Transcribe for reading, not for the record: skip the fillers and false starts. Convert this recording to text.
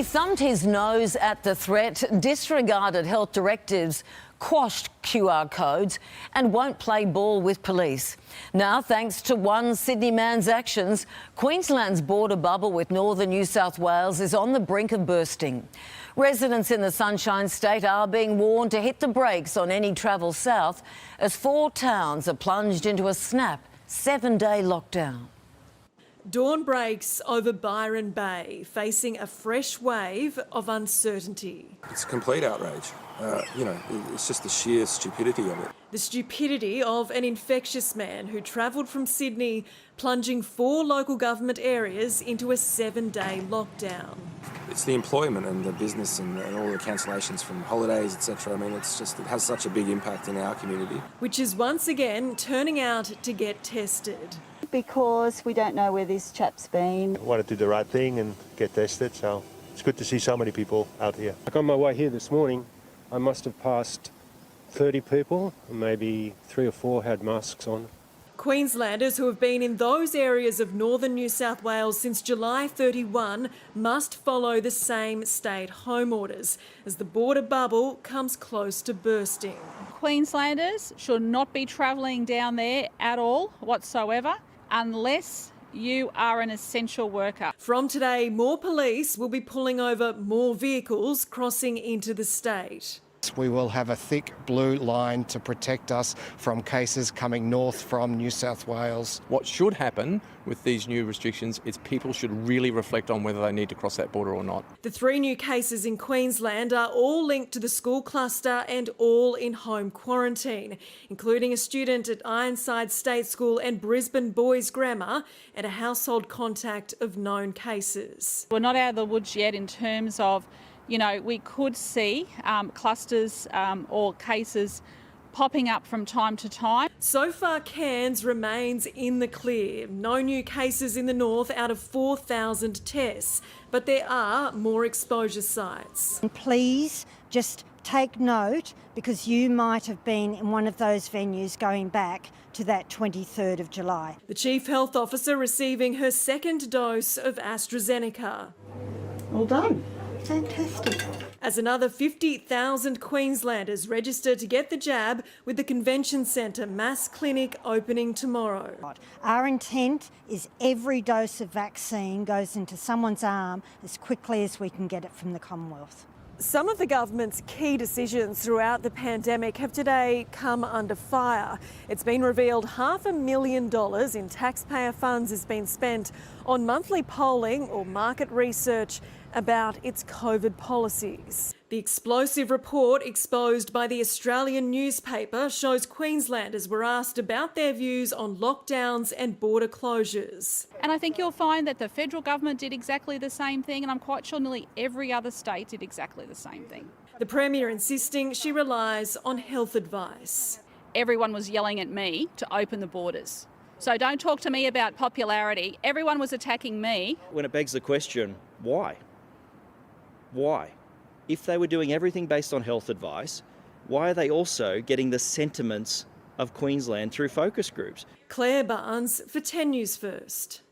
He thumbed his nose at the threat, disregarded health directives, quashed QR codes and won't play ball with police. Now, thanks to one Sydney man's actions, Queensland's border bubble with northern New South Wales is on the brink of bursting. Residents in the Sunshine State are being warned to hit the brakes on any travel south as 4 towns are plunged into a snap 7-day lockdown. Dawn breaks over Byron Bay, facing a fresh wave of uncertainty. It's a complete outrage. It's just the sheer stupidity of it. The stupidity of an infectious man who travelled from Sydney, plunging 4 local government areas into a 7-day lockdown. It's the employment and the business and all the cancellations from holidays, etc. I mean, it has such a big impact in our community. Which is once again turning out to get tested. Because we don't know where this chap's been. I wanted to do the right thing and get tested, so it's good to see so many people out here. Like on my way here this morning, I must have passed 30 people, and maybe 3 or 4 had masks on. Queenslanders who have been in those areas of northern New South Wales since July 31 must follow the same state home orders as the border bubble comes close to bursting. Queenslanders should not be travelling down there at all whatsoever unless you are an essential worker. From today, more police will be pulling over more vehicles crossing into the state. We will have a thick blue line to protect us from cases coming north from New South Wales. What should happen with these new restrictions is people should really reflect on whether they need to cross that border or not. The 3 new cases in Queensland are all linked to the school cluster and all in home quarantine, including a student at Ironside State School and Brisbane Boys Grammar and a household contact of known cases. We're not out of the woods yet in terms of we could see clusters or cases popping up from time to time. So far, Cairns remains in the clear. No new cases in the north out of 4,000 tests, but there are more exposure sites. And please just take note, because you might have been in one of those venues going back to that 23rd of July. The Chief Health Officer receiving her 2nd dose of AstraZeneca. All done. Fantastic. As another 50,000 Queenslanders register to get the jab, with the Convention Centre mass clinic opening tomorrow. Our intent is every dose of vaccine goes into someone's arm as quickly as we can get it from the Commonwealth. Some of the government's key decisions throughout the pandemic have today come under fire. It's been revealed $500,000 in taxpayer funds has been spent on monthly polling or market research about its COVID policies. The explosive report exposed by the Australian newspaper shows Queenslanders were asked about their views on lockdowns and border closures. And I think you'll find that the federal government did exactly the same thing, and I'm quite sure nearly every other state did exactly the same thing. The Premier insisting she relies on health advice. Everyone was yelling at me to open the borders. So don't talk to me about popularity. Everyone was attacking me. When it begs the question, why? Why? If they were doing everything based on health advice, why are they also getting the sentiments of Queensland through focus groups? Claire Barnes for 10 News First.